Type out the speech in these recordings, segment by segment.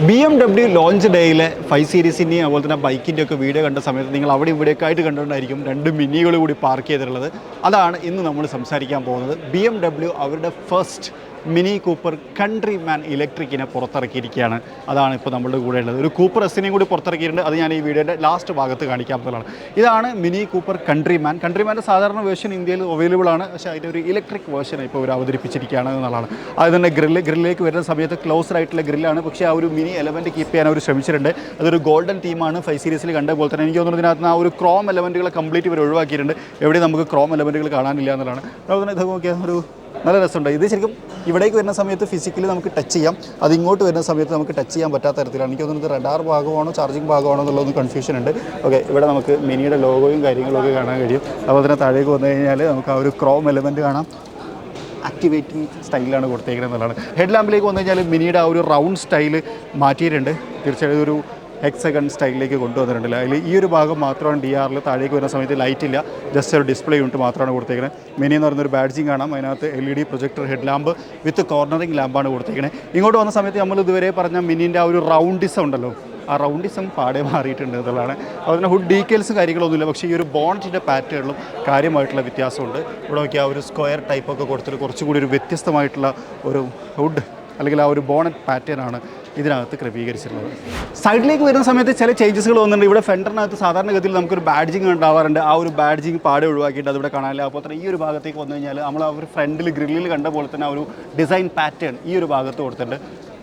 BMW launch ഡേയിലെ 5 സീരീസിൻ്റെയും അതുപോലെ തന്നെ ബൈക്കിൻ്റെ ഒക്കെ വീഡിയോ കണ്ട സമയത്ത് നിങ്ങൾ അവിടെ ഇവിടെയൊക്കെ ആയിട്ട് കണ്ടുകൊണ്ടായിരിക്കും രണ്ട് മിനികൾ കൂടി പാർക്ക് ചെയ്തിട്ടുള്ളത്. അതാണ് ഇന്ന് നമ്മൾ സംസാരിക്കാൻ പോകുന്നത്. BMW അവരുടെ ഫസ്റ്റ് മിനി കൂപ്പർ കൺട്രി മാൻ ഇലക്ട്രിക്കിനെ പുറത്തിറക്കിയിരിക്കുകയാണ്. അതാണ് ഇപ്പോൾ നമ്മളുടെ കൂടെ ഉള്ളത്. ഒരു കൂപ്പർ എസിനെയും കൂടി പുറത്തിറക്കിയിട്ടുണ്ട്. അത് ഞാൻ ഈ വീഡിയോയുടെ ലാസ്റ്റ് ഭാഗത്ത് കാണിക്കാൻ പറ്റുന്നതാണ്. ഇതാണ് മിനി കൂപ്പർ കൺട്രി മാൻ. കൺട്രി മാൻ്റെ സാധാരണ വേർഷൻ ഇന്ത്യയിൽ അവൈലബിൾ ആണ്. പക്ഷേ അതിൻ്റെ ഒരു ഇലക്ട്രിക് വേർഷൻ ഇപ്പോൾ അവർ അവതരിപ്പിച്ചിരിക്കുകയാണ് എന്നുള്ളതാണ്. അത് തന്നെ ഗ്രില്ലിലേക്ക് വരുന്ന സമയത്ത് ക്ലോസ്ഡ് ആയിട്ടുള്ള ഗ്രില്ലാണ്. പക്ഷേ ആ ഒരു മിനി എലമെൻറ്റ് കീപ്പ് ചെയ്യാൻ അവർ ശ്രമിച്ചിട്ടുണ്ട്. അതൊരു ഗോൾഡൻ തീമാണ് 5 സീരീസിൽ കണ്ട പോലെ തന്നെ. എനിക്ക് തോന്നുന്നു ഇതിനകത്ത് ആ ഒരു ക്രോം എലമെൻറ്റുകൾ കംപ്ലീറ്റ് ഇവർ ഒഴിവാക്കിയിട്ടുണ്ട്. എവിടെ നമുക്ക് ക്രോം എലമെൻറ്റുകൾ കാണാനില്ല എന്നുള്ളതാണ്. അതുപോലെ ഇത് നോക്കിയാൽ ഒരു നല്ല രസമുണ്ട്. ഇത് ശരിക്കും ഇവിടേക്ക് വരുന്ന സമയത്ത് ഫിസിക്കലി നമുക്ക് ടച്ച് ചെയ്യാം. അത് ഇങ്ങോട്ട് വരുന്ന സമയത്ത് നമുക്ക് ടച്ച് ചെയ്യാൻ പറ്റാത്ത തരത്തിലാണ്. എനിക്ക് തോന്നുന്നത് റഡാർ ഭാഗമാണോ ചാർജിങ് ഭാഗമാണോ എന്നുള്ളതൊന്ന് കൺഫ്യൂഷൻ ഉണ്ട്. ഓക്കെ, ഇവിടെ നമുക്ക് മിനിയുടെ ലോഗോയും കാര്യങ്ങളൊക്കെ കാണാൻ കഴിയും. അതുപോലെ തന്നെ താഴേക്ക് വന്നു കഴിഞ്ഞാൽ നമുക്ക് ആ ഒരു ക്രോം എലമെൻറ്റ് കാണാം. ആക്ടിവേറ്റിംഗ് സ്റ്റൈലാണ് കൊടുത്തേക്കുന്നത് എന്നുള്ളതാണ്. ഹെഡ് ലാമ്പിലേക്ക് വന്നു കഴിഞ്ഞാൽ മിനിയുടെ ആ ഒരു റൗണ്ട് സ്റ്റൈൽ മാറ്റിയിട്ടുണ്ട്. തീർച്ചയായും ഒരു ഹെക്സഗൺ സ്റ്റൈലിലേക്ക് കൊണ്ടുവന്നിട്ടുണ്ടല്ലോ. അതിൽ ഈ ഒരു ഭാഗം മാത്രമാണ് DRL. താഴേക്ക് വരുന്ന സമയത്ത് ലൈറ്റ് ഇല്ല, ജസ്റ്റ് ഒരു ഡിസ്പ്ലേ യൂണിറ്റ് മാത്രമാണ് കൊടുത്തേക്കുന്നത്. മിനി എന്ന് പറയുന്നൊരു ബാഡ്ജിങ് കാണാം. അതിനകത്ത് LED പ്രൊജക്ടർ ഹെഡ് ലാമ്പ് വിത്ത് കോർണറിങ് ലാമ്പാണ് കൊടുത്തേക്കുന്നത്. ഇങ്ങോട്ട് വന്ന സമയത്ത് നമ്മൾ ഇതുവരെ പറഞ്ഞ മിനിൻ്റെ ആ ഒരു റൗണ്ടിസം ഉണ്ടല്ലോ, ആ റൗണ്ടിസം പാടെ മാറിയിട്ടുണ്ട് എന്നുള്ളതാണ്. അതുപോലെ ഹുഡ് ഡീറ്റെയിൽസ് കാര്യങ്ങളൊന്നുമില്ല. പക്ഷേ ഈ ഒരു ബോണ്ടിൻ്റെ പാറ്റേണിലും കാര്യമായിട്ടുള്ള വ്യത്യാസമുണ്ട്. ഇവിടെ നോക്കിയാൽ ഒരു സ്ക്വയർ ടൈപ്പൊക്കെ കൊടുത്തിട്ട് കുറച്ചുകൂടി ഒരു വ്യത്യസ്തമായിട്ടുള്ള ഒരു ഹുഡ് അല്ലെങ്കിൽ ആ ഒരു ബോണറ്റ് പാറ്റേണാണ് ഇതിനകത്ത് ക്രമീകരിച്ചിട്ടുള്ളത്. സൈഡിലേക്ക് വരുന്ന സമയത്ത് ചില ചേഞ്ചസുകൾ വന്നിട്ടുണ്ട്. ഇവിടെ ഫെൻഡറിനകത്ത് സാധാരണഗതിയിൽ നമുക്കൊരു ബാഡ്ജിങ് ഉണ്ടാവാറുണ്ട്. ആ ഒരു ബാഡ്ജിങ് പാടെ ഒഴിവാക്കിയിട്ട് അതിവിടെ കാണാനില്ല. അപ്പോൾ തന്നെ ഈ ഒരു ഭാഗത്തേക്ക് വന്നു കഴിഞ്ഞാൽ നമ്മൾ ആ ഒരു ഫ്രണ്ടിൽ ഗ്രില്ലിൽ കണ്ട പോലെ തന്നെ ആ ഒരു ഡിസൈൻ പാറ്റേൺ ഈ ഒരു ഭാഗത്ത് കൊടുത്തിട്ടുണ്ട്.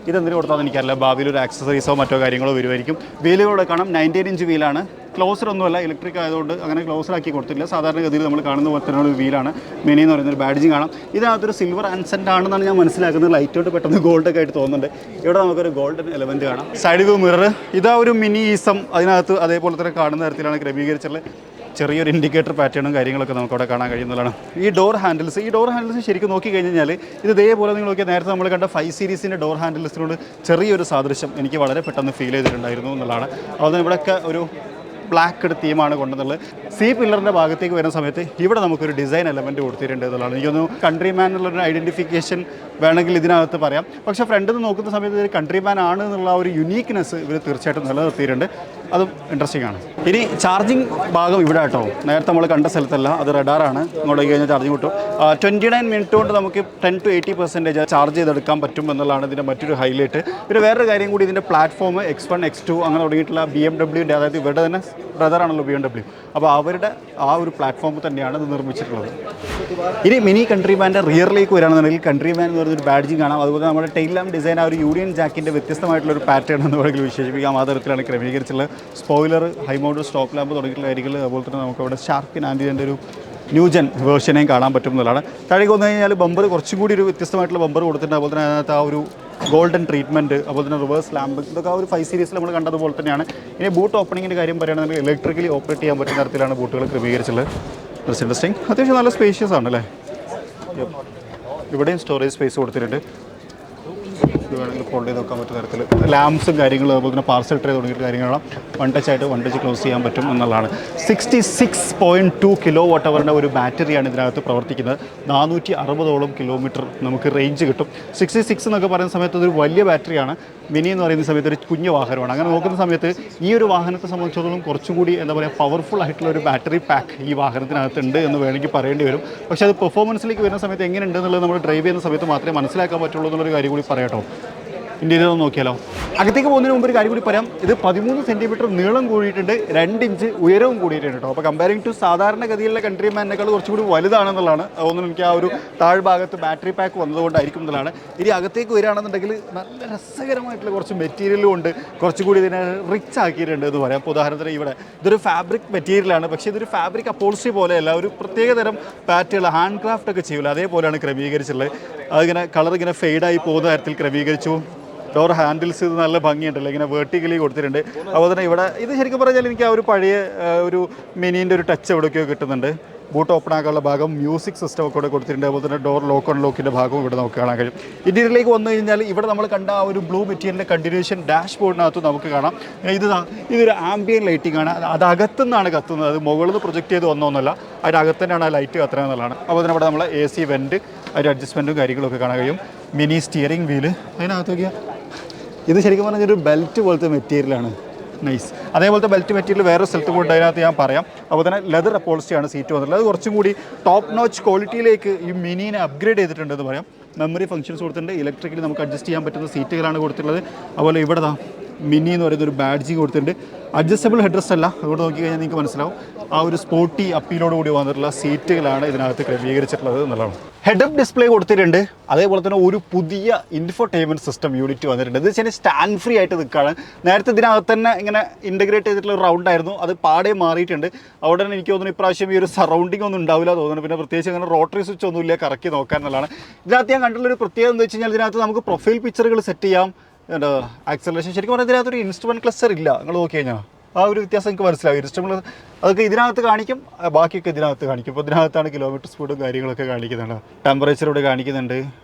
ഇതെന്തിനു കൊടുത്താൽ എനിക്കറിയില്ല. ഭാവിയിൽ ഒരു ആക്സസറീസോ മറ്റോ കാര്യങ്ങളോ വരുമായിരിക്കും. വീലുകളോടെ കാണാം 19 ഇഞ്ച് വീലാണ്. ക്ലോസർ ഒന്നുമല്ല, ഇലക്ട്രിക് ആയതുകൊണ്ട് അങ്ങനെ ക്ലോസറാക്കി കൊടുത്തില്ല. സാധാരണഗതിയിൽ നമ്മൾ കാണുന്ന പോലെ തന്നെ ഒരു വീലാണ്. മിനി എന്ന് പറയുന്നൊരു ബാഡ്ജിങ് കാണാം. ഇതിനകത്തൊരു സിൽവർ ആൻസെൻ്റ് ആണെന്നാണ് ഞാൻ മനസ്സിലാക്കുന്നത്. ലൈറ്റോട്ട് പെട്ടെന്ന് ഗോൾഡൊക്കെ ആയിട്ട് തോന്നുന്നുണ്ട്. ഇവിടെ നമുക്കൊരു ഗോൾഡൻ എലമെൻറ്റ് കാണാം. സൈഡ് വ്യൂ മിറർ, ഇതാ ഒരു മിനി ഈസം അതിനകത്ത് അതേപോലെ തന്നെ കാണുന്ന തരത്തിലാണ് ക്രമീകരിച്ചിട്ടുള്ളത്. ചെറിയൊരു ഇൻഡിക്കേറ്റർ പാറ്റേണും കാര്യങ്ങളൊക്കെ നമുക്കവിടെ കാണാൻ കഴിയുന്നതാണ്. ഈ ഡോർ ഹാൻഡിൽസ് ശരിക്കും നോക്കി കഴിഞ്ഞാൽ ഇത് ഇതേപോലെ നിങ്ങൾ നോക്കിയാൽ നേരത്തെ നമ്മൾ കണ്ട 5 സീരീസിൻ്റെ ഡോർ ഹാൻഡിൽസിനോട് ചെറിയൊരു സാദൃശ്യം എനിക്ക് വളരെ പെട്ടെന്ന് ഫീൽ ചെയ്തിട്ടുണ്ടായിരുന്നു എന്നുള്ളതാണ്. അതുപോലെ ഇവിടെയൊക്കെ ഒരു ബ്ലാക്ക് തീമാണ് കൊണ്ടുവന്നുള്ളത്. സി പില്ലറിൻ്റെ ഭാഗത്തേക്ക് വരുന്ന സമയത്ത് ഇവിടെ നമുക്കൊരു ഡിസൈൻ എലമെൻറ്റ് കൊടുത്തിട്ടുണ്ട് എന്നുള്ളതാണ്. എനിക്കൊന്ന് കൺട്രി മാൻ എന്നുള്ളൊരു ഐഡൻറ്റിഫിക്കേഷൻ വേണമെങ്കിൽ ഇതിനകത്ത് പറയാം. പക്ഷേ ഫ്രണ്ടിൽ നിന്ന് നോക്കുന്ന സമയത്ത് ഒരു കൺട്രി മാൻ ആണ് എന്നുള്ള ഒരു യുണീക്ക്നെസ് ഇവർ തീർച്ചയായിട്ടും നിലനിർത്തിയിട്ടുണ്ട്. അതും ഇൻട്രസ്റ്റിംഗ് ആണ്. ഇനി ചാർജിങ് ഭാഗം ഇവിടെ കേട്ടോ, നേരത്തെ നമ്മൾ കണ്ട സ്ഥലത്തല്ല, അത് റഡാറാണ്. ഇങ്ങോട്ട് കഴിഞ്ഞാൽ ചാർജിങ് കിട്ടും. 29 മിനിറ്റ് കൊണ്ട് നമുക്ക് 10 to 80% ചാർജ് ചെയ്തെടുക്കാൻ പറ്റും എന്നുള്ളതാണ് ഇതിൻ്റെ മറ്റൊരു ഹൈലൈറ്റ്. പിന്നെ വേറൊരു കാര്യം കൂടി, ഇതിൻ്റെ പ്ലാറ്റ്ഫോം X1 X2 അങ്ങനെ തുടങ്ങിയിട്ടുള്ള BMW-ൻ്റെ, അതായത് ഇവരുടെ തന്നെ ബ്രദറാണല്ലോ BMW, അപ്പോൾ അവരുടെ ആ ഒരു പ്ലാറ്റ്ഫോമിൽ തന്നെയാണ് ഇത് നിർമ്മിച്ചിട്ടുള്ളത്. ഇനി മിനി കൺട്രി മാൻ്റെ റിയറിലേക്ക് വരികയാണെന്നുണ്ടെങ്കിൽ കൺട്രി മാൻ എന്ന് പറയുന്നൊരു ബാഡ്ജിങ് കാണാം. അതുപോലെ നമ്മുടെ ടെയിൽ ലാമ്പ് ഡിസൈൻ ആ ഒരു യൂണിയൻ ജാക്കിൻ്റെ വ്യത്യസ്തമായിട്ടുള്ളൊരു പാറ്റേൺ എന്ന് വേണമെങ്കിൽ വിശേഷിപ്പിക്കാം. ആ തരത്തിലാണ് ക്രമീകരിച്ചുള്ളത്. Spoiler, high mount stop lamp തുടങ്ങിയിട്ടുള്ള കാര്യങ്ങൾ. അതുപോലെ തന്നെ നമുക്കവിടെ ഷാർക്കിൻ ആൻഡിൻ്റെ ഒരു ന്യൂജൻ വേർഷനെയും കാണാൻ പറ്റും എന്നുള്ളതാണ്. താഴേക്ക് വന്നു കഴിഞ്ഞാൽ ബമ്പർ കുറച്ചും കൂടി ഒരു വ്യത്യസ്തമായിട്ടുള്ള ബമ്പർ കൊടുത്തിട്ടുണ്ട്. അതുപോലെ തന്നെ അതിനകത്ത് ആ ഒരു ഗോൾഡൻ ട്രീറ്റ്മെൻറ്റ്, അതുപോലെ തന്നെ റിവേഴ്സ് ലാമ്പ്, ഇതൊക്കെ ആ ഒരു 5 സീരീസിൽ നമ്മൾ കണ്ടതുപോലെ തന്നെയാണ്. ഇനി ബൂട്ട് ഓപ്പണിങ്ങിൻ്റെ കാര്യം പറയുകയാണെങ്കിൽ ഇലക്ട്രിക്കലി ഓപ്പറേറ്റ് ചെയ്യാൻ പറ്റുന്ന തരത്തിലാണ് ബൂട്ടുകൾ ക്രമീകരിച്ചുള്ളത്. It's interesting. അത്യാവശ്യം നല്ല സ്പേഷ്യസ് ആണല്ലേ. ഇവിടെയും സ്റ്റോറേജ് സ്പേസ് കൊടുത്തിട്ടുണ്ട്. ഇത് വേണമെങ്കിൽ ഫോൾഡ് ചെയ്ത് നോക്കാൻ പറ്റുന്ന തരത്തിൽ ലാംപ്സും കാര്യങ്ങളും, അതുപോലെ തന്നെ പാർസൽ ട്രേ തുടങ്ങിയിട്ട് കാര്യങ്ങളാണ്. വൺ ടച്ച് ക്ലോസ് ചെയ്യാൻ പറ്റും എന്നുള്ളതാണ്. 66.2 kWh ഒരു ബാറ്ററിയാണ് ഇതിനകത്ത് പ്രവർത്തിക്കുന്നത്. 460ഓളം കിലോമീറ്റർ നമുക്ക് റേഞ്ച് കിട്ടും. 66 എന്നൊക്കെ പറയുന്ന സമയത്ത് അതൊരു വലിയ ബാറ്ററിയാണ്. മിനി എന്ന് പറയുന്ന സമയത്ത് ഒരു കുഞ്ഞു വാഹനമാണ്. അങ്ങനെ നോക്കുന്ന സമയത്ത് ഈ ഒരു വാഹനത്തെ സംബന്ധിച്ചിടത്തോളം കുറച്ചും കൂടി എന്താ പറയുക, പവർഫുൾ ആയിട്ടുള്ള ഒരു ബാറ്ററി പാക്ക് ഈ വാഹനത്തിനകത്തുണ്ട് എന്ന് വേണമെങ്കിൽ പറയേണ്ടി വരും. പക്ഷേ അത് പെർഫോമൻസിലേക്ക് വരുന്ന സമയത്ത് എങ്ങനെയുണ്ട് എന്നുള്ളത് നമ്മൾ ഡ്രൈവ് ചെയ്യുന്ന സമയത്ത് മാത്രമേ മനസ്സിലാക്കാൻ പറ്റുള്ളൂ എന്നുള്ളൊരു കാര്യം കൂടി പറയാട്ടോ. ഇന്ത്യയിൽ നോക്കിയാലോ. അകത്തേക്ക് പോകുന്നതിന് മുമ്പ് ഒരു കാര്യം കൂടി പറയാം. ഇത് 13 സെൻറ്റിമീറ്റർ നീളം കൂടിയിട്ടുണ്ട്, 2 ഇഞ്ച് ഉയരവും കൂടിയിട്ടുണ്ട് കേട്ടോ. അപ്പോൾ കമ്പയറിംഗ് ടു സാധാരണഗതിയിലുള്ള കൺട്രി മാനേക്കാൾ കുറച്ചുകൂടി വലുതാണെന്നുള്ളതാണ്. അതുകൊണ്ട് എനിക്ക് ആ ഒരു താഴ്ഭാഗത്ത് ബാറ്ററി പാക്ക് വന്നതുകൊണ്ടായിരിക്കും എന്നുള്ളതാണ്. ഇനി അകത്തേക്ക് വരികയാണെന്നുണ്ടെങ്കിൽ നല്ല രസകരമായിട്ടുള്ള കുറച്ച് മെറ്റീരിയലും ഉണ്ട്. കുറച്ചുകൂടി ഇതിനെ റിച്ച് ആക്കിയിട്ടുണ്ട് എന്ന് പറയാം. ഇപ്പോൾ ഉദാഹരണത്തിന് ഇവിടെ ഇതൊരു ഫാബ്രിക് മെറ്റീരിയലാണ്. പക്ഷേ ഇതൊരു ഫാബ്രിക് അപ്പോൾസ്ട്രി പോലെയല്ല, ഒരു പ്രത്യേകതരം പാറ്റുകൾ, ഹാൻഡ് ക്രാഫ്റ്റ് ഒക്കെ ചെയ്യില്ല, അതേപോലെയാണ് ക്രമീകരിച്ചിട്ടുള്ളത്. അതിങ്ങനെ കളർ ഇങ്ങനെ ഫെയ്ഡായി പോകുന്ന തരത്തിൽ ക്രമീകരിച്ചു. ഡോർ ഹാൻഡിൽസ് ഇത് നല്ല ഭംഗിയുണ്ടല്ലോ, ഇങ്ങനെ വേർട്ടിക്കലി കൊടുത്തിട്ടുണ്ട്. അതുപോലെ തന്നെ ഇവിടെ ഇത് ശരിക്കും പറഞ്ഞാൽ എനിക്ക് ആ ഒരു പഴയ ഒരു മിനീൻ്റെ ഒരു ടച്ച് എവിടെയൊക്കെയോ കിട്ടുന്നുണ്ട്. ബൂട്ട് ഓപ്പൺ ആക്കാനുള്ള ഭാഗം, മ്യൂസിക് സിസ്റ്റം ഒക്കെ ഇവിടെ കൊടുത്തിട്ടുണ്ട്. അതുപോലെ തന്നെ ഡോർ ലോക്ക് അൺലോക്കിൻ്റെ ഭാഗവും ഇവിടെ നമുക്ക് കാണാൻ കഴിയും. ഇന്റീരിയറിലേക്ക് വന്നു കഴിഞ്ഞാൽ ഇവിടെ നമ്മൾ കണ്ട ആ ഒരു ബ്ലൂ മെറ്റീരിയലിൻ്റെ കണ്ടിന്യൂഷൻ ഡാഷ് ബോർഡിനകത്ത് നമുക്ക് കാണാം. ഇതൊരു ആംബിയൻ ലൈറ്റിംഗ് ആണ്. അത് അകത്തുനിന്നാണ് കത്തുന്നത്, അത് മുകളിൽ നിന്ന് പ്രൊജക്റ്റ് ചെയ്ത് വന്നൊന്നുമല്ല, അതിനകത്ത് തന്നെയാണ് ആ ലൈറ്റ് കത്തുക എന്നുള്ളതാണ്. അതുപോലെ തന്നെ ഇവിടെ നമ്മൾ AC വെൻറ്റ്, അതിൻ്റെ അഡ്ജസ്റ്റ്മെൻറ്റും കാര്യങ്ങളൊക്കെ കാണാൻ കഴിയും. മിനി സ്റ്റിയറിംഗ് വീല്, അതിനകത്ത് നോക്കിയാൽ ഇത് ശരിക്കും പറഞ്ഞാൽ ഒരു ബെൽറ്റ് പോലത്തെ മെറ്റീരിയലാണ്. നൈസ്. അതേപോലത്തെ ബെൽറ്റ് മെറ്റീരിയൽ വേറെ സ്ഥലത്ത് കൊണ്ട് അതിനകത്ത് ഞാൻ പറയാം. അപ്പോൾ തന്നെ ലെതർ അപ്പോൾസ്റ്റിയാണ് സീറ്റ് വന്നിട്ടുള്ളത്. അത് കുറച്ചും കൂടി ടോപ്പ് നോച്ച് ക്വാളിറ്റിയിലേക്ക് ഈ മിനീനെ അപ്ഗ്രേഡ് ചെയ്തിട്ടുണ്ടെന്ന് പറയാം. മെമ്മറി ഫംഗ്ഷൻസ് കൊടുത്തിട്ടുണ്ട്. ഇലക്ട്രിക്കലി നമുക്ക് അഡ്ജസ്റ്റ് ചെയ്യാൻ പറ്റുന്ന സീറ്റുകളാണ് കൊടുത്തിട്ടുള്ളത്. അതുപോലെ ഇവിടെ മിനി എന്ന് പറയുന്ന ഒരു ബാഡ്ജിങ് കൊടുത്തിട്ടുണ്ട്. അഡ്ജസ്റ്റബിൾ ഹെഡ് റെസ്റ്റ് അല്ല, അതുകൊണ്ട് നോക്കിക്കഴിഞ്ഞാൽ നിങ്ങൾക്ക് മനസ്സിലാവും ആ ഒരു സ്പോർട്ടി അപ്പീലോട് കൂടി വന്നിട്ടുള്ള സീറ്റുകളാണ് ഇതിനകത്ത് ക്രമീകരിച്ചിട്ടുള്ളത് എന്നുള്ളതാണ്. ഹെഡ് അപ്പ് ഡിസ്പ്ലേ കൊടുത്തിട്ടുണ്ട്. അതേപോലെ തന്നെ ഒരു പുതിയ ഇൻഫോർടൈൻമെൻറ്റ് സിസ്റ്റം യൂണിറ്റ് വന്നിട്ടുണ്ട്. ഇത് വെച്ചാൽ സ്റ്റാൻഡ് ഫ്രീ ആയിട്ട് നിൽക്കുകയാണ്. നേരത്തെ ഇതിനകത്ത് തന്നെ ഇങ്ങനെ ഇൻ്റഗ്രേറ്റ് ചെയ്തിട്ടുള്ള ഒരു റൗണ്ട് ആയിരുന്നു, അത് പാടെ മാറിയിട്ടുണ്ട്. അവിടെ തന്നെ എനിക്ക് തോന്നുന്നു ഇപ്രാവശ്യം ഈ ഒരു സറൗണ്ടിങ് ഒന്നും ഉണ്ടാവില്ല തോന്നുന്നു. പിന്നെ പ്രത്യേകിച്ച് അങ്ങനെ റോട്ടറി സ്വിച്ച് ഒന്നുമില്ല കറക്കി നോക്കാൻ എന്നുള്ളതാണ്. ഇതിനകത്ത് ഞാൻ കണ്ടുള്ളൊരു പ്രത്യേകത എന്ന് വെച്ച് കഴിഞ്ഞാൽ ഇതിനകത്ത് നമുക്ക് പ്രൊഫൈൽ പിക്ചറുകൾ സെറ്റ് ചെയ്യാം. ആക്സലറേഷൻ ശരിക്കും പറഞ്ഞാൽ ഇതിനകത്തൊരു ഇൻസ്ട്രുമെൻറ്റ് ക്ലസ്റ്റർ ഇല്ല. നിങ്ങൾ നോക്കി കഴിഞ്ഞാൽ ആ ഒരു വ്യത്യാസം എനിക്ക് മനസ്സിലാവും. ഇൻസ്ട്രുമെൻറ്റ് അതൊക്കെ ഇതിനകത്ത് കാണിക്കും, ബാക്കിയൊക്കെ ഇതിനകത്ത് കാണിക്കും. ഇപ്പോൾ ഇതിനകത്താണ് കിലോമീറ്റർ സ്പീഡും കാര്യങ്ങളൊക്കെ കാണിക്കുന്നുണ്ട്. ടെമ്പറേച്ചർ ഇവിടെ കാണിക്കുന്നുണ്ട്.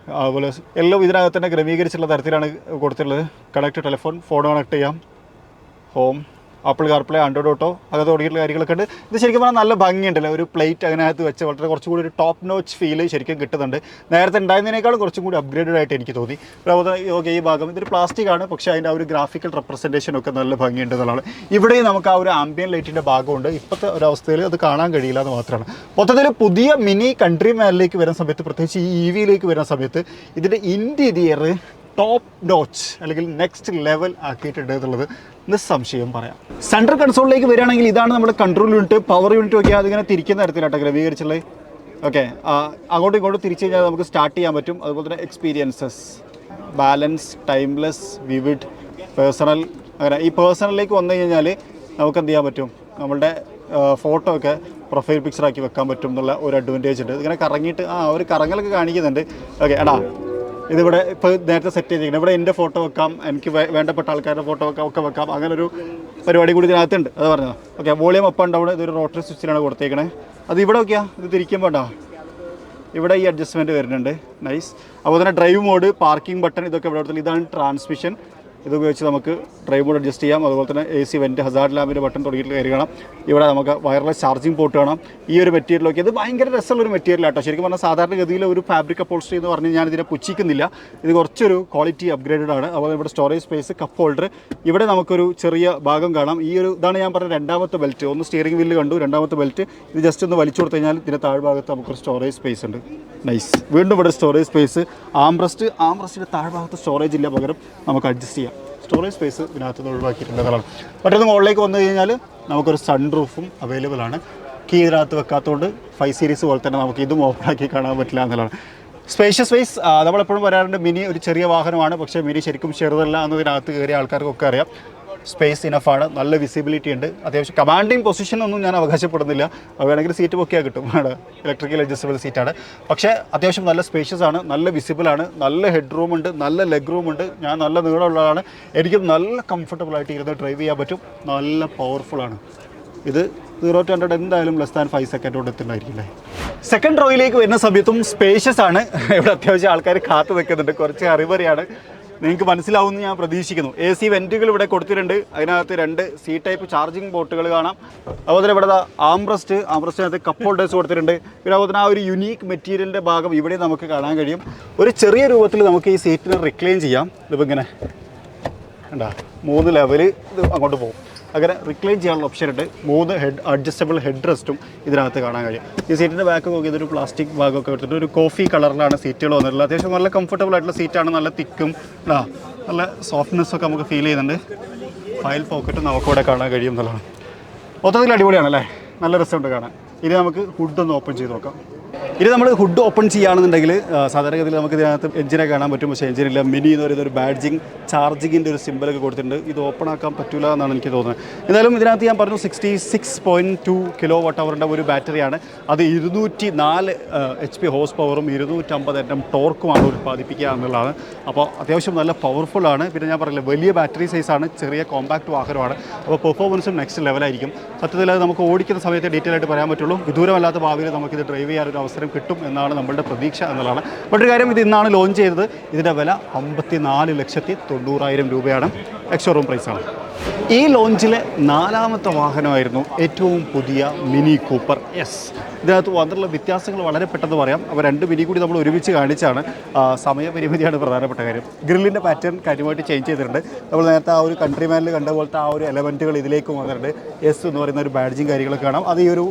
അതുപോലെ എല്ലാം ഇതിനകത്ത് തന്നെ ക്രമീകരിച്ചുള്ള തരത്തിലാണ് കൊടുത്തിട്ടുള്ളത്. കണക്ട് ടെലിഫോൺ, ഫോൺ കണക്ട് ചെയ്യാം, home, apple CarPlay, Android auto, അങ്ങനത്തെ തുടങ്ങിയിട്ടുള്ള കാര്യങ്ങളൊക്കെ ഉണ്ട്. ഇത് ശരിക്കും പറഞ്ഞാൽ നല്ല ഭംഗിയുണ്ടല്ലോ. ഒരു പ്ലേറ്റ് അതിനകത്ത് വെച്ച് വളരെ കുറച്ചും കൂടി ഒരു ടോപ്പ് നോച്ച് ഫീൽ ശരിക്കും കിട്ടുന്നുണ്ട്. നേരത്തെ ഉണ്ടായിരുന്നതിനേക്കാളും കുറച്ചും കൂടി അപ്ഗ്രേഡഡ് ആയിട്ട് എനിക്ക് തോന്നി. ഓക്കെ, ഈ ഭാഗം ഇതൊരു പ്ലാസ്റ്റിക് ആണ്, പക്ഷേ അതിൻ്റെ ആ ഒരു ഗ്രാഫിക്കൽ റെപ്രസെൻറ്റേഷൻ ഒക്കെ നല്ല ഭംഗിയുണ്ട് എന്നുള്ളതാണ്. ഇവിടെയും നമുക്ക് ആ ഒരു ആംബിയൻ ലൈറ്റിൻ്റെ ഭാഗമുണ്ട്. ഇപ്പോഴത്തെ ഒരവസ്ഥയിൽ അത് കാണാൻ കഴിയില്ല എന്ന് മാത്രമാണ്. മൊത്തത്തിൽ പുതിയ മിനി കൺട്രി മാനിലേക്ക് വരുന്ന സമയത്ത്, പ്രത്യേകിച്ച് ഈ EVയിലേക്ക് വരുന്ന സമയത്ത് ഇതിൻ്റെ ഇൻറ്റീരിയർ ടോപ്പ് നോച്ച് അല്ലെങ്കിൽ നെക്സ്റ്റ് ലെവൽ ആക്കിയിട്ടുണ്ട് എന്നുള്ളത് നിസ്സംശയം പറയാം. സെൻട്രൽ കൺസോളിലേക്ക് വരികയാണെങ്കിൽ ഇതാണ് നമ്മുടെ കൺട്രോൾ യൂണിറ്റ്. പവർ യൂണിറ്റ് നോക്കിയാൽ അതിങ്ങനെ തിരിക്കുന്ന തരത്തിലാട്ടോ ക്രമീകരിച്ചുള്ളത്. ഓക്കെ, അങ്ങോട്ടും ഇങ്ങോട്ടും തിരിച്ചു കഴിഞ്ഞാൽ നമുക്ക് സ്റ്റാർട്ട് ചെയ്യാൻ പറ്റും. അതുപോലെ തന്നെ experiences, balance, timeless, vivid, personal. അങ്ങനെ ഈ പേഴ്സണലിലേക്ക് വന്നു കഴിഞ്ഞാൽ നമുക്ക് എന്ത് ചെയ്യാൻ പറ്റും, നമ്മളുടെ ഫോട്ടോ ഒക്കെ പ്രൊഫൈൽ പിക്ചറാക്കി വെക്കാൻ പറ്റും എന്നുള്ള ഒരു അഡ്വാൻറ്റേജ് ഉണ്ട്. ഇങ്ങനെ കറങ്ങിയിട്ട് ഒരു കറങ്ങലൊക്കെ കാണിക്കുന്നുണ്ട്. ഓക്കെ, ഇതിവിടെ ഇപ്പോൾ നേരത്തെ സെറ്റ് ചെയ്തിരിക്കുന്നത്. ഇവിടെ എൻ്റെ ഫോട്ടോ വെക്കാം, എനിക്ക് വേണ്ടപ്പെട്ട ആൾക്കാരുടെ ഫോട്ടോ ഒക്കെ വെക്കാം. അങ്ങനെ ഒരു പരിപാടി കൂടി ഇതിനകത്തുണ്ട്. അത് പറഞ്ഞത്. Okay, volume up and down ഇതൊരു റോട്ടറി സ്വിച്ചിലാണ് കൊടുത്തേക്കണേ. അത് ഇവിടെ നോക്കിയാൽ ഇത് തിരിക്കുമ്പോൾ ഇവിടെ ഈ അഡ്ജസ്റ്റ്മെൻറ്റ് വരുന്നുണ്ട്. നൈസ്. അപ്പോൾ തന്നെ ഡ്രൈവ് മോഡ്, പാർക്കിംഗ് ബട്ടൺ, ഇതൊക്കെ ഇവിടെ കൊടുത്തില്ല. ഇതാണ് ട്രാൻസ്മിഷൻ. ഇത് ഉപയോഗിച്ച് നമുക്ക് ഡ്രൈവ് മോഡ് അഡ്ജസ്റ്റ് ചെയ്യാം. അതുപോലെ തന്നെ AC വെൻറ്റ്, ഹസാർഡ് ലാമ്പിൻ്റെ ബട്ടൺ തുടങ്ങിയിട്ട് കയറി കാണാം. ഇവിടെ നമുക്ക് വയർലെസ് ചാർജിങ് പോർട്ട് കാണാം. ഈ ഒരു മെറ്റീരിയലൊക്കെ ഇത് ഭയങ്കര രസമുള്ളൊരു മെറ്റീരിയലാട്ടോ. ശരിക്കും പറഞ്ഞാൽ സാധാരണഗതിയിൽ ഒരു ഫാബ്രിക് അപ്പോൾസ്ട്രി എന്ന് പറഞ്ഞ് ഞാൻ ഇതിനെ പുച്ഛിക്കുന്നില്ല. ഇത് കുറച്ചൊരു ക്വാളിറ്റി അപ്ഗ്രേഡഡ് ആണ്. അതുപോലെ ഇവിടെ സ്റ്റോറേജ് സ്പേസ്, കപ്പ് ഹോൾഡർ, ഇവിടെ നമുക്കൊരു ചെറിയ ഭാഗം കാണാം. ഈ ഒരു ഇതാണ് ഞാൻ പറഞ്ഞ രണ്ടാമത്തെ ബെൽറ്റ്. ഒന്ന് സ്റ്റിയറിംഗ് വീലിൽ കണ്ടു, രണ്ടാമത്തെ ബെൽറ്റ്. ഇത് ജസ്റ്റ് ഒന്ന് വലിച്ചു കൊടുത്തു കഴിഞ്ഞാൽ ഇതിൻ്റെ താഴ്ഭാഗത്ത് നമുക്കൊരു സ്റ്റോറേജ് സ്പേസ് ഉണ്ട്. നൈസ്. വീണ്ടും ഇവിടെ സ്റ്റോറേജ് സ്പേസ്, ആംബ്രസ്റ്റിൻ്റെ താഴ്ഭാഗത്ത് സ്റ്റോറേജ് ഇല്ല, പകരം നമുക്ക് അഡ്ജസ്റ്റ് ചെയ്യാം. സ്റ്റോറേജ് സ്പേസ് ഇതിനകത്ത് നിന്ന് ഒഴിവാക്കിയിട്ടുള്ളതാണ്. മറ്റൊന്ന് മുകളിലേക്ക് വന്നു കഴിഞ്ഞാൽ നമുക്കൊരു സൺ റൂഫും അവൈലബിൾ ആണ്. കീ ഇതിനകത്ത് വെക്കാത്തതുകൊണ്ട് 5 സീരീസ് പോലെ തന്നെ നമുക്ക് ഇതും ഓപ്പണാക്കി കാണാൻ പറ്റില്ല എന്നുള്ളതാണ്. സ്പേഷ്യസ് വൈസ് നമ്മളെപ്പോഴും പറയാറുണ്ട് മിനി ഒരു ചെറിയ വാഹനമാണ്, പക്ഷേ മിനി ശരിക്കും ചെറുതല്ല എന്നതിനകത്ത് കയറിയ ആൾക്കാർക്കൊക്കെ അറിയാം. സ്പേസ് ഇനഫാണ്, നല്ല വിസിബിലിറ്റി ഉണ്ട്. അത്യാവശ്യം കമാൻഡിങ് പൊസിഷനൊന്നും ഞാൻ അവകാശപ്പെടുന്നില്ല. വേണമെങ്കിൽ സീറ്റ് പൊക്കിയാൽ കിട്ടും. ഇലക്ട്രിക്കൽ അഡ്ജസ്റ്റബിൾ സീറ്റാണ്. പക്ഷേ അത്യാവശ്യം നല്ല സ്പേഷ്യസ് ആണ്, നല്ല വിസിബിളാണ്, നല്ല ഹെഡ് റൂം ഉണ്ട്, നല്ല ലെഗ് റൂം ഉണ്ട്. ഞാൻ നല്ല നീളമുള്ളതാണ്, എനിക്ക് നല്ല കംഫർട്ടബിളായിട്ട് ഇരുന്ന് ഡ്രൈവ് ചെയ്യാൻ പറ്റും. നല്ല പവർഫുള്ളാണ്. ഇത് 0 to 100 എന്തായാലും ലെസ് ദാൻ 5 സെക്കൻഡ് കൊണ്ട് എത്തുന്നതായിരിക്കില്ലേ. സെക്കൻഡ് റോയിലേക്ക് വരുന്ന സമയത്തും സ്പേഷ്യസ് ആണ്. ഇവിടെ അത്യാവശ്യം ആൾക്കാർ കാത്തു നിൽക്കുന്നുണ്ട്. കുറച്ച് അറിവറിയാണ്, നിങ്ങൾക്ക് മനസ്സിലാവുമെന്ന് ഞാൻ പ്രതീക്ഷിക്കുന്നു. AC വെൻറ്റുകൾ ഇവിടെ കൊടുത്തിട്ടുണ്ട്. അതിനകത്ത് 2 C ടൈപ്പ് ചാർജിങ് പോർട്ടുകൾ കാണാം. അതുപോലെ ഇവിടെ ആംബ്രസ്റ്റിനകത്ത് കപ്പ് ഹോൾഡേഴ്സ് കൊടുത്തിട്ടുണ്ട്. പിന്നെ അതുപോലെ തന്നെ ആ ഒരു യുണീക്ക് മെറ്റീരിയലിൻ്റെ ഭാഗം ഇവിടെ നമുക്ക് കാണാൻ കഴിയും. ഒരു ചെറിയ രൂപത്തിൽ നമുക്ക് ഈ സീറ്റിനെ റിക്ലൈൻ ചെയ്യാം. ഇതിപ്പോൾ ഇങ്ങനെ കണ്ടാ 3 ലെവല് ഇത് അങ്ങോട്ട് പോകും. അങ്ങനെ റിക്ലൈൻ ചെയ്യാനുള്ള ഓപ്ഷൻ ഉണ്ട്. 3 അഡ്ജസ്റ്റബിൾ ഹെഡ് റെസ്റ്റും ഇതിനകത്ത് കാണാൻ കഴിയും. ഈ സീറ്റിൻ്റെ ബാക്ക് നോക്കി ഇതൊരു പ്ലാസ്റ്റിക് ഭാഗമൊക്കെ എടുത്തിട്ട് ഒരു കോഫി കളറിലാണ് സീറ്റുകൾ വന്നിട്ടുള്ളത്. അത്യാവശ്യം നല്ല കംഫർട്ടബിൾ ആയിട്ടുള്ള സീറ്റാണ്. നല്ല തിക്കും നല്ല സോഫ്റ്റ്നെസ്സൊക്കെ നമുക്ക് ഫീൽ ചെയ്യുന്നുണ്ട്. ഫയൽ പോക്കറ്റും നമുക്കിവിടെ കാണാൻ കഴിയും എന്നുള്ളതാണ്. മൊത്തത്തിൽ അടിപൊളിയാണല്ലേ, നല്ല രസമുണ്ട് കാണാൻ. ഇനി നമുക്ക് ഹുഡൊന്ന് ഓപ്പൺ ചെയ്ത് നോക്കാം. ഇനി നമ്മൾ ഹുഡ് ഓപ്പൺ ചെയ്യുകയാണെന്നുണ്ടെങ്കിൽ സാധാരണഗതിയിൽ നമുക്ക് ഇതിനകത്ത് എഞ്ചിനെ കാണാൻ പറ്റും, പക്ഷേ എഞ്ചിനില്ല. മിനി എന്ന് പറയുന്ന ഒരു ബാഡ്ജിങ് ചാർജിങ്ങിൻ്റെ ഒരു സിമ്പിളൊക്കെ കൊടുത്തിട്ടുണ്ട്. ഇത് ഓപ്പൺ ആക്കാൻ പറ്റില്ല എന്നാണ് എനിക്ക് തോന്നുന്നത്. എന്തായാലും ഇതിനകത്ത് ഞാൻ പറഞ്ഞു 66.2 kWh ഒരു ബാറ്ററിയാണ്. അത് 204 HP ഹോഴ്സ് പവറും 250 Nm ടോർക്കുമാണ് ഉൽപ്പാദിപ്പിക്കുക എന്നുള്ളതാണ്. അപ്പോൾ അത്യാവശ്യം നല്ല പവർഫുള്ളാണ്. പിന്നെ ഞാൻ പറഞ്ഞില്ല, വലിയ ബാറ്ററി സൈസാണ്, ചെറിയ കോമ്പാക്ട് വാഹനമാണ്. അപ്പോൾ പെർഫോമൻസും നെക്സ്റ്റ് ലെവലായിരിക്കും. സത്യത്തിൽ അത് നമുക്ക് ഓടിക്കുന്ന സമയത്ത് ഡീറ്റെയിൽ ആയിട്ട് പറയാൻ പറ്റുള്ളൂ. വിദൂരമല്ലാത്ത ഭാവിയിൽ നമുക്കിത് ഡ്രൈവ് ചെയ്യാനൊരു അവസരം കിട്ടും എന്നാണ് നമ്മളുടെ പ്രതീക്ഷ എന്നുള്ളതാണ്. മറ്റൊരു കാര്യം, ഇത് ഇന്നാണ് ലോഞ്ച് ചെയ്തത്. ഇതിൻ്റെ വില 54,90,000 രൂപയാണ്. എക്സ്ഷോറൂം പ്രൈസാണ്. ഈ ലോഞ്ചിലെ 4ാമത്തെ വാഹനമായിരുന്നു ഏറ്റവും പുതിയ മിനി കൂപ്പർ S. ഇതിനകത്ത് വന്നിട്ടുള്ള വ്യത്യാസങ്ങൾ വളരെ പെട്ടെന്ന് പറയാം. അപ്പോൾ രണ്ട് മിനി കൂടി നമ്മൾ ഒരുമിച്ച് കാണിച്ചാണ്. സമയപരിമിതിയാണ് പ്രധാനപ്പെട്ട കാര്യം. ഗ്രില്ലിൻ്റെ പാറ്റേൺ കാര്യമായിട്ട് ചേഞ്ച് ചെയ്തിട്ടുണ്ട്. നമ്മൾ നേരത്തെ ആ ഒരു കൺട്രിമാനിൽ കണ്ട പോലത്തെ ആ ഒരു എലമെൻറ്റുകൾ ഇതിലേക്ക് വന്നിട്ടുണ്ട്. എസ് എന്ന് പറയുന്ന ഒരു ബാഡ്ജിങ് കാര്യങ്ങളൊക്കെ കാണാം. അത് ഈ ഒരു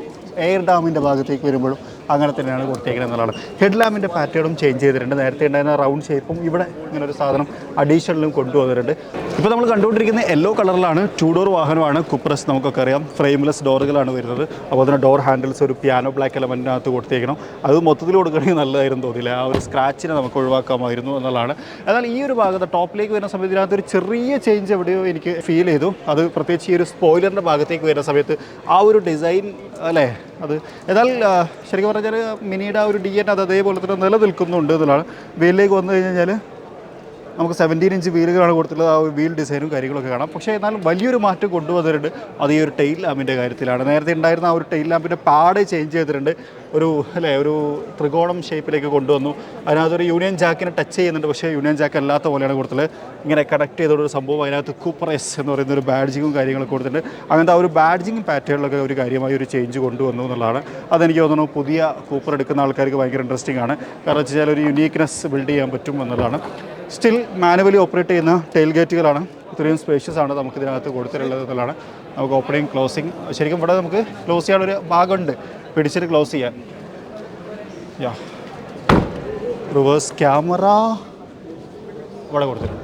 എയർ ഡാമിൻ്റെ ഭാഗത്തേക്ക് വരുമ്പോഴും അങ്ങനെ തന്നെയാണ് കൊടുത്തേക്കുന്നത് എന്നുള്ളതാണ്. ഹെഡ് ലാമ്പിൻ്റെ പാറ്റേണും ചേഞ്ച് ചെയ്തിട്ടുണ്ട്. നേരത്തെ ഉണ്ടായിരുന്ന റൗണ്ട് ഷേപ്പും ഇവിടെ ഇങ്ങനെ ഒരു സാധനം അഡീഷണലും കൊണ്ടുവന്നിട്ടുണ്ട്. ഇപ്പോൾ നമ്മൾ കണ്ടുകൊണ്ടിരിക്കുന്ന യെല്ലോ കളറിലാണ്. 2 ഡോർ വാഹനമാണ്. കുപ്രസ് നമുക്കൊക്കെ അറിയാം. ഫ്രെയിംലെസ് ഡോറുകളാണ് വരുന്നത്. അപ്പോൾ അതിന് ഡോർ ഹാൻഡിൽസ് ഒരു പിയാനോ ബ്ലാക്ക് എലമെൻറ്റിനകത്ത് കൊടുത്തേക്കണം. അത് മൊത്തത്തിൽ കൊടുക്കണമെങ്കിൽ നല്ലതായിരുന്നു തോന്നില്ല. ആ ഒരു സ്ക്രാച്ചിനെ നമുക്ക് ഒഴിവാക്കാമായിരുന്നു എന്നുള്ളതാണ്. എന്നാൽ ഈ ഒരു ഭാഗത്ത് ടോപ്പിലേക്ക് വരുന്ന സമയത്ത് ഇതിനകത്ത് ഒരു ചെറിയ ചേഞ്ച് എവിടെയോ എനിക്ക് ഫീൽ ചെയ്തു. അത് പ്രത്യേകിച്ച് ഈ ഒരു സ്പോയിലറിൻ്റെ ഭാഗത്തേക്ക് വരുന്ന സമയത്ത് ആ ഒരു ഡിസൈൻ അല്ലേ അത്. എന്നാൽ ശരിക്കും പറഞ്ഞാൽ മിനിയുടെ ആ ഒരു DN അത് അതേപോലെ തന്നെ നിലനിൽക്കുന്നുണ്ട് എന്നുള്ളതാണ്. വീലിലേക്ക് വന്നു കഴിഞ്ഞാൽ നമുക്ക് 17 ഇഞ്ച് വീലുകളാണ് കൊടുത്തിട്ടുള്ളത്. ആ ഒരു വീൽ ഡിസൈനും കാര്യങ്ങളൊക്കെ കാണാം. പക്ഷേ എന്നാലും വലിയൊരു മാറ്റം കൊണ്ടുവന്നിട്ടുണ്ട്. അത് ഈ ഒരു ടെയിൽ ലാമ്പിൻ്റെ കാര്യത്തിലാണ്. നേരത്തെ ഉണ്ടായിരുന്ന ആ ഒരു ടെയിൽ ലാമ്പിൻ്റെ പാഡ് ചേഞ്ച് ചെയ്തിട്ടുണ്ട്. ഒരു ത്രികോണം ഷേപ്പിലേക്ക് കൊണ്ടുവന്നു. അതിനകത്തൊരു യൂണിയൻ ജാക്കിനെ ടച്ച് ചെയ്യുന്നുണ്ട്. പക്ഷേ യൂണിയൻ ജാക്ക് അല്ലാത്ത പോലെയാണ് കൊടുത്തത്. ഇങ്ങനെ കണക്ട് ചെയ്തൊരു സംഭവം. അതിനകത്ത് കൂപ്പറസ് എന്ന് പറയുന്ന ഒരു ബാഡ്ജിങ്ങും കാര്യങ്ങളൊക്കെ കൊടുത്തിട്ടുണ്ട്. അങ്ങനത്തെ ആ ഒരു ബാഡ്ജിങ് പാറ്റേണിലൊക്കെ ഒരു കാര്യമായ ഒരു ചേഞ്ച് കൊണ്ടുവന്നു എന്നുള്ളതാണ്. അതെനിക്ക് തോന്നുന്നു പുതിയ കൂപ്പർ എടുക്കുന്ന ആൾക്കാർക്ക് ഭയങ്കര ഇൻട്രസ്റ്റിംഗ് ആണ്. കാരണം വെച്ച് കഴിഞ്ഞാൽ ഒരു യുണീക്നെസ് ബിൽഡ് ചെയ്യാൻ പറ്റും എന്നുള്ളതാണ്. സ്റ്റിൽ മാനുവലി ഓപ്പറേറ്റ് ചെയ്യുന്ന ടെയിൽ ഗേറ്റുകളാണ്. ഇത്രയും സ്പേഷ്യസ് ആണ് നമുക്കിതിനകത്ത് കൊടുത്തിട്ടുള്ളത് എന്നുള്ളതാണ്. നമുക്ക് ഓപ്പണിങ് ക്ലോസിങ് ശരിക്കും ഇവിടെ നമുക്ക് ക്ലോസ് ചെയ്യാനൊരു ഭാഗമുണ്ട്. പിടിച്ചിട്ട് ക്ലോസ് ചെയ്യാൻ. റിവേഴ്സ് ക്യാമറ ഇവിടെ കൊടുത്തിട്ടുണ്ട്.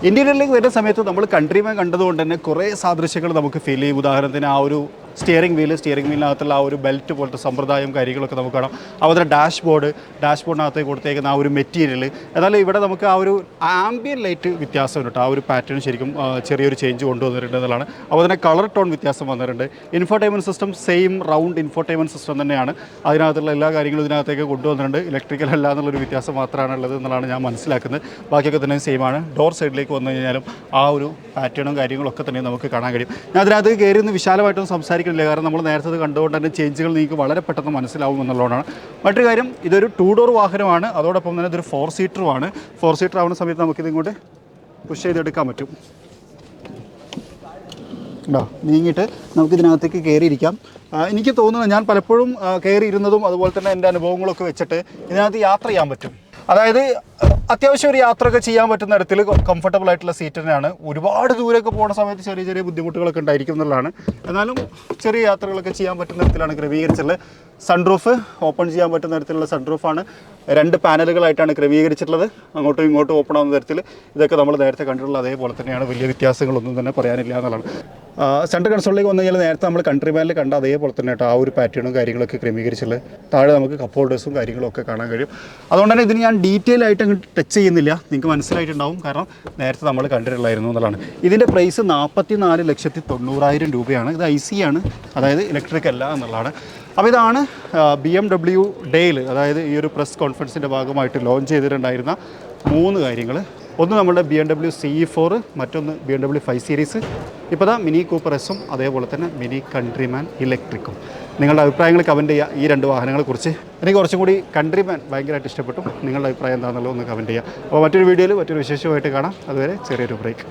ഇന്റീരിയറിലേക്ക് വരുന്ന സമയത്ത് നമ്മൾ കൺട്രിമാൻ കണ്ടതുകൊണ്ട് തന്നെ കുറേ സാദൃശ്യങ്ങൾ നമുക്ക് ഫീൽ ചെയ്യും. ഉദാഹരണത്തിന് ആ ഒരു സ്റ്റിയറിംഗ് വീലിനകത്തുള്ള ആ ഒരു ബെൽറ്റ് പോലത്തെ സമ്പ്രദായം കാര്യങ്ങളൊക്കെ നമുക്ക് കാണാം. അതുപോലെ ഡാഷ്ബോർഡിനകത്തേക്ക് കൊടുത്തേക്കുന്ന ആ ഒരു മെറ്റീരിയൽ. എന്നാൽ ഇവിടെ നമുക്ക് ആ ഒരു ആംബിയൻ ലൈറ്റ് വ്യത്യാസമുണ്ട് കേട്ടോ. ആ ഒരു പാറ്റേൺ ശരിക്കും ചെറിയൊരു ചേഞ്ച് കൊണ്ടുവന്നിട്ടുണ്ട് എന്നുള്ളതാണ്. അതുപോലെ തന്നെ കളർ ടോൺ വ്യത്യാസം വന്നിട്ടുണ്ട്. Infotainment system same round infotainment system തന്നെയാണ്. അതിനകത്തുള്ള എല്ലാ കാര്യങ്ങളും ഇതിനകത്തേക്ക് കൊണ്ടുവന്നിട്ടുണ്ട്. ഇലക്ട്രിക്കൽ അല്ല എന്നുള്ളൊരു വ്യത്യാസം മാത്രമാണ് ഉള്ളത് എന്നുള്ളതാണ് ഞാൻ മനസ്സിലാക്കുന്നത്. ബാക്കിയൊക്കെ തന്നെ സെയിം ആണ്. ഡോർ സൈഡിലേക്ക് വന്നു കഴിഞ്ഞാലും ആ ഒരു പാറ്റേണും കാര്യങ്ങളൊക്കെ തന്നെ നമുക്ക് കാണാൻ കഴിയും. ഞാൻ അതിനകത്ത് കയറി നിന്ന് വിശാലമായിട്ടൊന്നും സംസാരിക്കുന്നില്ല. കാരണം നമ്മൾ നേരത്തെ കണ്ടുകൊണ്ട് തന്നെ ചേഞ്ചുകൾ നിങ്ങൾക്ക് വളരെ പെട്ടെന്ന് മനസ്സിലാവും എന്നുള്ളതാണ്. മറ്റൊരു കാര്യം, ഇതൊരു 2 ഡോർ വാഹനമാണ്. അതോടൊപ്പം തന്നെ ഇതൊരു 4 സീറ്ററുമാണ്. 4 സീറ്റർ ആവുന്ന സമയത്ത് നമുക്കിതിങ്ങോട്ട് പുഷ് ചെയ്തെടുക്കാൻ പറ്റും. നീങ്ങിയിട്ട് നമുക്കിതിനകത്തേക്ക് കയറിയിരിക്കാം. എനിക്ക് തോന്നുന്നത് ഞാൻ പലപ്പോഴും കയറിയിരുന്നതും അതുപോലെ തന്നെ എൻ്റെ അനുഭവങ്ങളൊക്കെ വെച്ചിട്ട് ഇതിനകത്ത് യാത്ര ചെയ്യാൻ പറ്റും. അതായത് അത്യാവശ്യം ഒരു യാത്രയൊക്കെ ചെയ്യാൻ പറ്റുന്ന തരത്തിൽ കംഫർട്ടബിൾ ആയിട്ടുള്ള സീറ്റ് തന്നെയാണ്. ഒരുപാട് ദൂരമൊക്കെ പോകുന്ന സമയത്ത് ചെറിയ ചെറിയ ബുദ്ധിമുട്ടുകളൊക്കെ ഉണ്ടായിരിക്കും എന്നുള്ളതാണ്. എന്നാലും ചെറിയ യാത്രകളൊക്കെ ചെയ്യാൻ പറ്റുന്ന തരത്തിലാണ് ക്രമീകരിച്ചിട്ടുള്ളത്. സൺറൂഫ് ഓപ്പൺ ചെയ്യാൻ പറ്റുന്ന തരത്തിലുള്ള സൺറൂഫാണ്. 2 പാനലുകളായിട്ടാണ് ക്രമീകരിച്ചിട്ടുള്ളത്. അങ്ങോട്ടും ഇങ്ങോട്ടും ഓപ്പൺ ആവുന്ന തരത്തിൽ. ഇതൊക്കെ നമ്മൾ നേരത്തെ കണ്ടിട്ടുള്ള അതേപോലെ തന്നെയാണ്. വലിയ വ്യത്യാസങ്ങളൊന്നും തന്നെ പറയാനില്ല എന്നുള്ളതാണ്. സെൻട്രൽ കൺസോളിലേക്ക് വന്നു കഴിഞ്ഞാൽ നേരത്തെ നമ്മൾ കൺട്രിമാനിൽ കണ്ട അതേപോലെ തന്നെ കേട്ടോ. ആ ഒരു പാറ്റേണും കാര്യങ്ങളൊക്കെ ക്രമീകരിച്ചുള്ളത്. താഴെ നമുക്ക് കപ്പ് ഹോൾഡേഴ്സും കാര്യങ്ങളൊക്കെ കാണാൻ കഴിയും. അതുകൊണ്ട് തന്നെ ഇതിന് ഞാൻ ഡീറ്റെയിൽ ആയിട്ട് അങ്ങോട്ട് ടച്ച് ചെയ്യുന്നില്ല. നിങ്ങൾക്ക് മനസ്സിലായിട്ടുണ്ടാവും. കാരണം നേരത്തെ നമ്മൾ കണ്ടിട്ടുള്ളായിരുന്നു എന്നുള്ളതാണ്. ഇതിൻ്റെ പ്രൈസ് 44,90,000 രൂപയാണ്. ഇത് IC ആണ്, അതായത് ഇലക്ട്രിക് അല്ല എന്നുള്ളതാണ്. അപ്പോൾ ഇതാണ് BMW ഡേയിൽ, അതായത് ഈ ഒരു പ്രസ് കോൺഫറൻസിൻ്റെ ഭാഗമായിട്ട് ലോഞ്ച് ചെയ്തിട്ടുണ്ടായിരുന്ന 3 കാര്യങ്ങൾ. ഒന്ന് നമ്മുടെ BMW CE4, മറ്റൊന്ന് BMW 5 സീരീസ്, ഇപ്പോൾ ദാ മിനി കൂപ്പർ എസും അതേപോലെ തന്നെ മിനി കൺട്രിമാൻ ഇലക്ട്രിക്കും. നിങ്ങളുടെ അഭിപ്രായങ്ങൾ കമൻറ്റ് ചെയ്യുക ഈ 2 വാഹനങ്ങളെക്കുറിച്ച്. എനിക്ക് കുറച്ചും കൂടി കൺട്രിമാൻ ഭയങ്കരമായിട്ട് ഇഷ്ടപ്പെട്ടു. നിങ്ങളുടെ അഭിപ്രായം എന്താണെന്നുള്ളത് ഒന്ന് കമൻറ്റ് ചെയ്യുക. അപ്പോൾ മറ്റൊരു വീഡിയോയിൽ മറ്റൊരു വിശേഷമായിട്ട് കാണാം. അതുവരെ ചെറിയൊരു ബ്രേക്ക്.